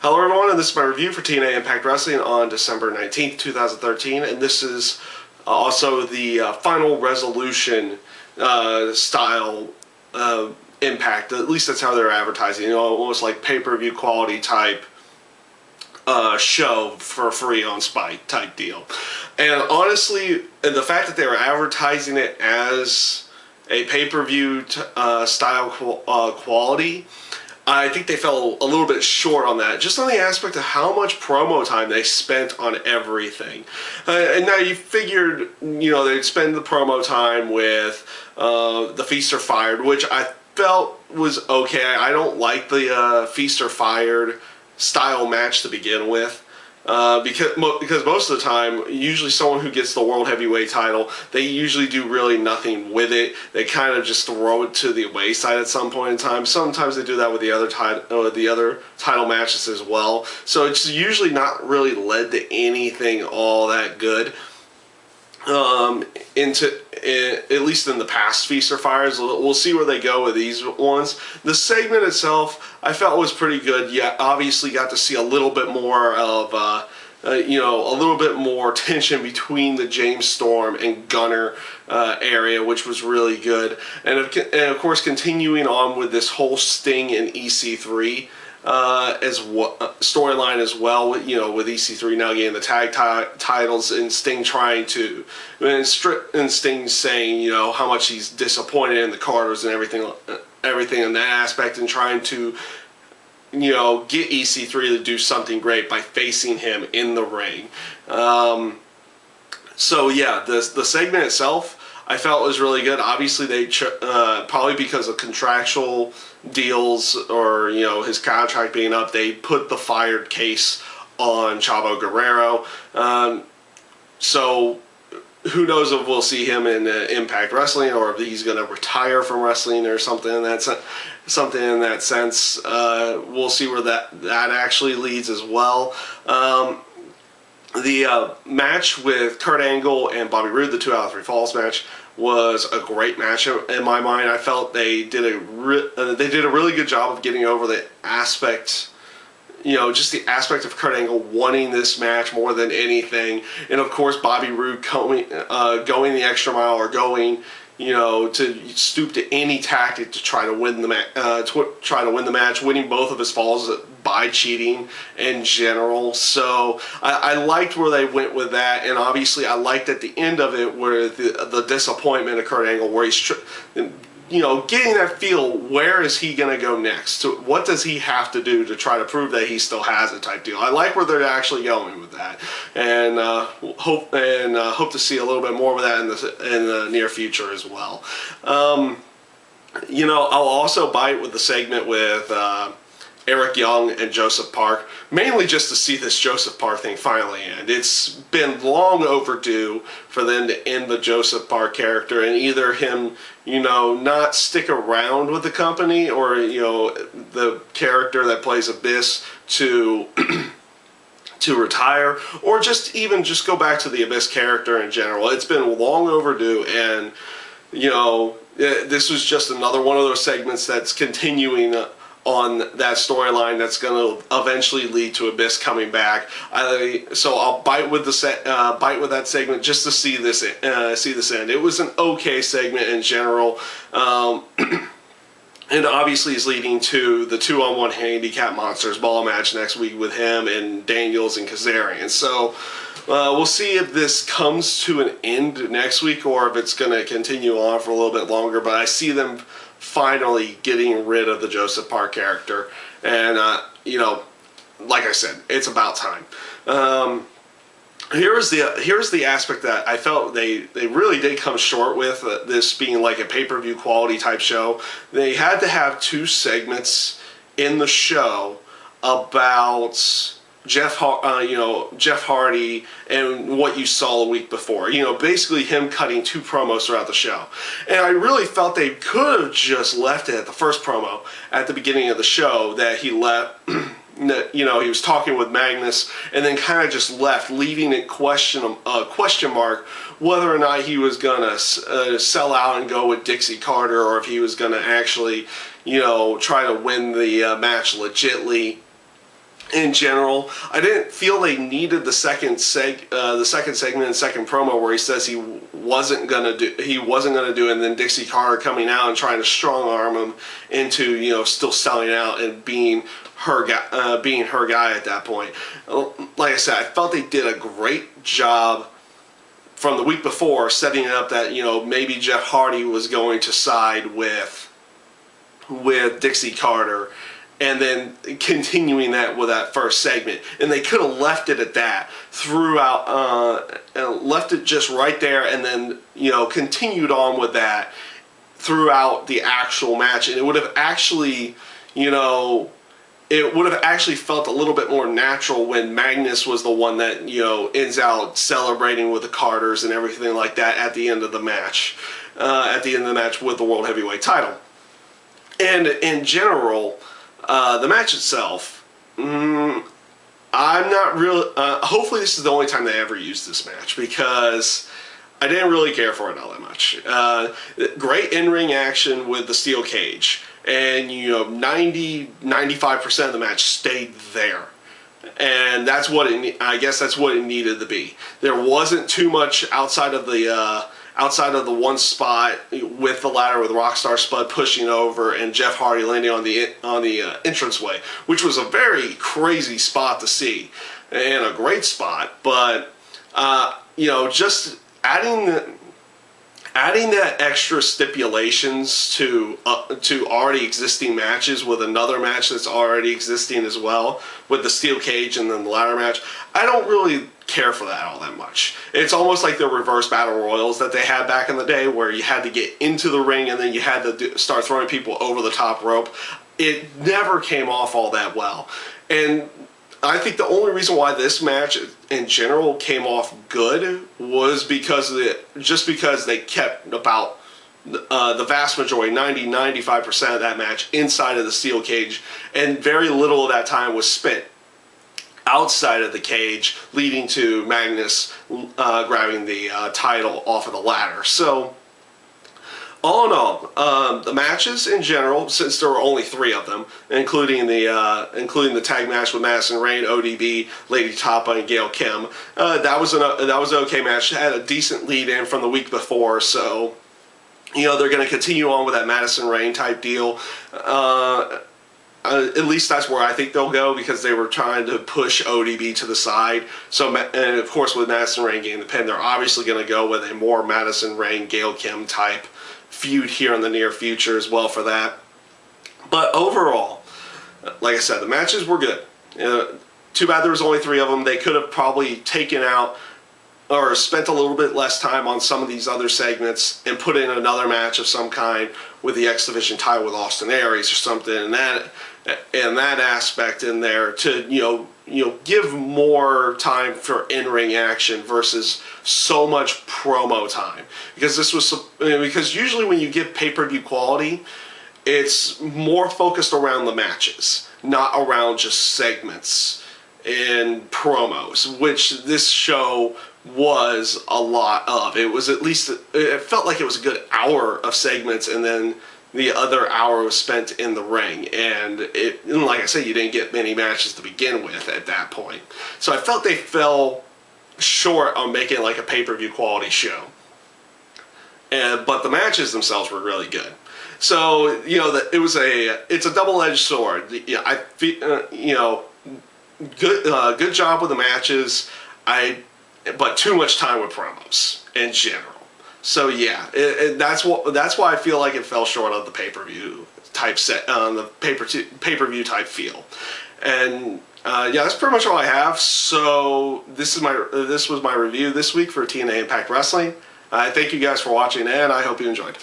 Hello everyone, and this is my review for TNA Impact Wrestling on December 19th, 2013, and this is also the final resolution style Impact. At least that's how they're advertising, almost like pay-per-view quality type show for free on Spike type deal. And honestly, the fact that they were advertising it as a pay-per-view style quality, I think they fell a little bit short on that, just on the aspect of how much promo time they spent on everything. And now you figured, they'd spend the promo time with the Feast or Fired, which I felt was okay. I don't like the Feast or Fired style match to begin with. Because most of the time, usually someone who gets the World Heavyweight title, they usually do really nothing with it. They kind of just throw it to the wayside at some point in time. Sometimes they do that with the other title matches as well. So it's usually not really led to anything all that good. At least in the past Feast or Fires, we'll see where they go with these ones. The segment itself, I felt was pretty good. Yeah, obviously got to see a little bit more of, a little bit more tension between the James Storm and Gunner area, which was really good. And of course, continuing on with this whole Sting and EC3 storyline as well, with EC3 now getting the tag titles, and Sting trying to, and Sting saying, how much he's disappointed in the Carters and everything in that aspect, and trying to, get EC3 to do something great by facing him in the ring. So yeah, the segment itself, I felt was really good. Obviously, they probably because of contractual deals or his contract being up, they put the fired case on Chavo Guerrero. So who knows if we'll see him in Impact Wrestling, or if he's going to retire from wrestling or something in that sense. We'll see where that actually leads as well. The match with Kurt Angle and Bobby Roode, the 2 out of 3 Falls match, was a great match in my mind. I felt they did a really good job of getting over the aspect, just the aspect of Kurt Angle wanting this match more than anything, and of course Bobby Roode going the extra mile, or going, to stoop to any tactic to try to win the match, winning both of his falls by cheating in general. So I liked where they went with that, and obviously I liked at the end of it where the disappointment of Kurt Angle, where he's getting that feel, where is he going to go next? So what does he have to do to try to prove that he still has it type deal? I like where they're actually going with that, and hope to see a little bit more of that in the near future as well. I'll also bite with the segment with Eric Young and Joseph Park, mainly just to see this Joseph Park thing finally end. It's been long overdue for them to end the Joseph Park character, and either him, not stick around with the company, or, the character that plays Abyss to retire, or just go back to the Abyss character in general. It's been long overdue, and, this was just another one of those segments that's continuing on that storyline that's going to eventually lead to Abyss coming back. So I'll bite with that segment just to see this end. It was an okay segment in general, and obviously is leading to the 2-on-1 handicap monsters ball match next week with him and Daniels and Kazarian. So we'll see if this comes to an end next week, or if it's going to continue on for a little bit longer. But I see them finally getting rid of the Joseph Park character, and like I said, it's about time. Here's the aspect that I felt they really did come short with, this being like a pay-per-view quality type show. They had to have 2 segments in the show about Jeff Hardy and what you saw a week before. Basically him cutting 2 promos throughout the show. And I really felt they could have just left it at the first promo at the beginning of the show, that he left, he was talking with Magnus, and then kind of just left, leaving it question mark whether or not he was going to sell out and go with Dixie Carter, or if he was going to actually, try to win the match legitly. in general. I didn't feel they needed the second segment and second promo where he says he wasn't gonna do it, and then Dixie Carter coming out and trying to strong arm him into, you know, still selling out and being her guy at that point. Like I said, I felt they did a great job from the week before setting it up that, you know, maybe Jeff Hardy was going to side with Dixie Carter, and then continuing that with that first segment. And they could have left it at that throughout, left it just right there, and then, you know, continued on with that throughout the actual match. And it would have actually, you know, it would have actually felt a little bit more natural when Magnus was the one that, you know, ends out celebrating with the Carters and everything like that at the end of the match. At the end of the match with the World Heavyweight title. And in general, the match itself, I'm not real. Hopefully, this is the only time they ever use this match, because I didn't really care for it all that much. Great in-ring action with the steel cage, and, you know, 95% of the match stayed there. And that's what I guess that's what it needed to be. There wasn't too much outside of the one spot with the ladder with Rockstar Spud pushing over and Jeff Hardy landing on the entranceway, which was a very crazy spot to see and a great spot. But you know, just adding that extra stipulations to already existing matches with another match that's already existing as well, with the steel cage and then the ladder match, I don't really care for that all that much. It's almost like the reverse battle royals that they had back in the day, where you had to get into the ring and then you had to start throwing people over the top rope. It never came off all that well. And I think the only reason why this match in general came off good was because they kept about the vast majority, 90-95% of that match inside of the steel cage, and very little of that time was spent outside of the cage, leading to Magnus grabbing the title off of the ladder. So, all in all, the matches in general, since there were only 3 of them, including the tag match with Madison Rayne, ODB, Lady Tapa, and Gail Kim, that was an okay match. It had a decent lead in from the week before, so, you know, they're going to continue on with that Madison Rayne type deal. At least that's where I think they'll go, because they were trying to push ODB to the side. So, and of course, with Madison Rayne getting the pin, they're obviously going to go with a more Madison Rayne, Gail Kim type feud here in the near future as well for that. But overall, like I said, the matches were good. Too bad there was only 3 of them. They could have probably taken out or spent a little bit less time on some of these other segments and put in another match of some kind with the X Division title with Austin Aries or something, and that aspect in there to, you know, give more time for in-ring action versus so much promo time. Because usually when you give pay-per-view quality, it's more focused around the matches, not around just segments and promos, which this show was a lot of. It was at least, it felt like it was a good hour of segments, and then the other hour was spent in the ring. And like I said, you didn't get many matches to begin with at that point. So I felt they fell short on making like a pay-per-view quality show. But the matches themselves were really good. So, you know, it's a double-edged sword. Yeah, I feel, you know, good job with the matches. But too much time with promos in general. So yeah, that's why I feel like it fell short of the pay-per-view type the pay-per-view type feel. And yeah, that's pretty much all I have. So this was my review this week for TNA Impact Wrestling. I thank you guys for watching, and I hope you enjoyed.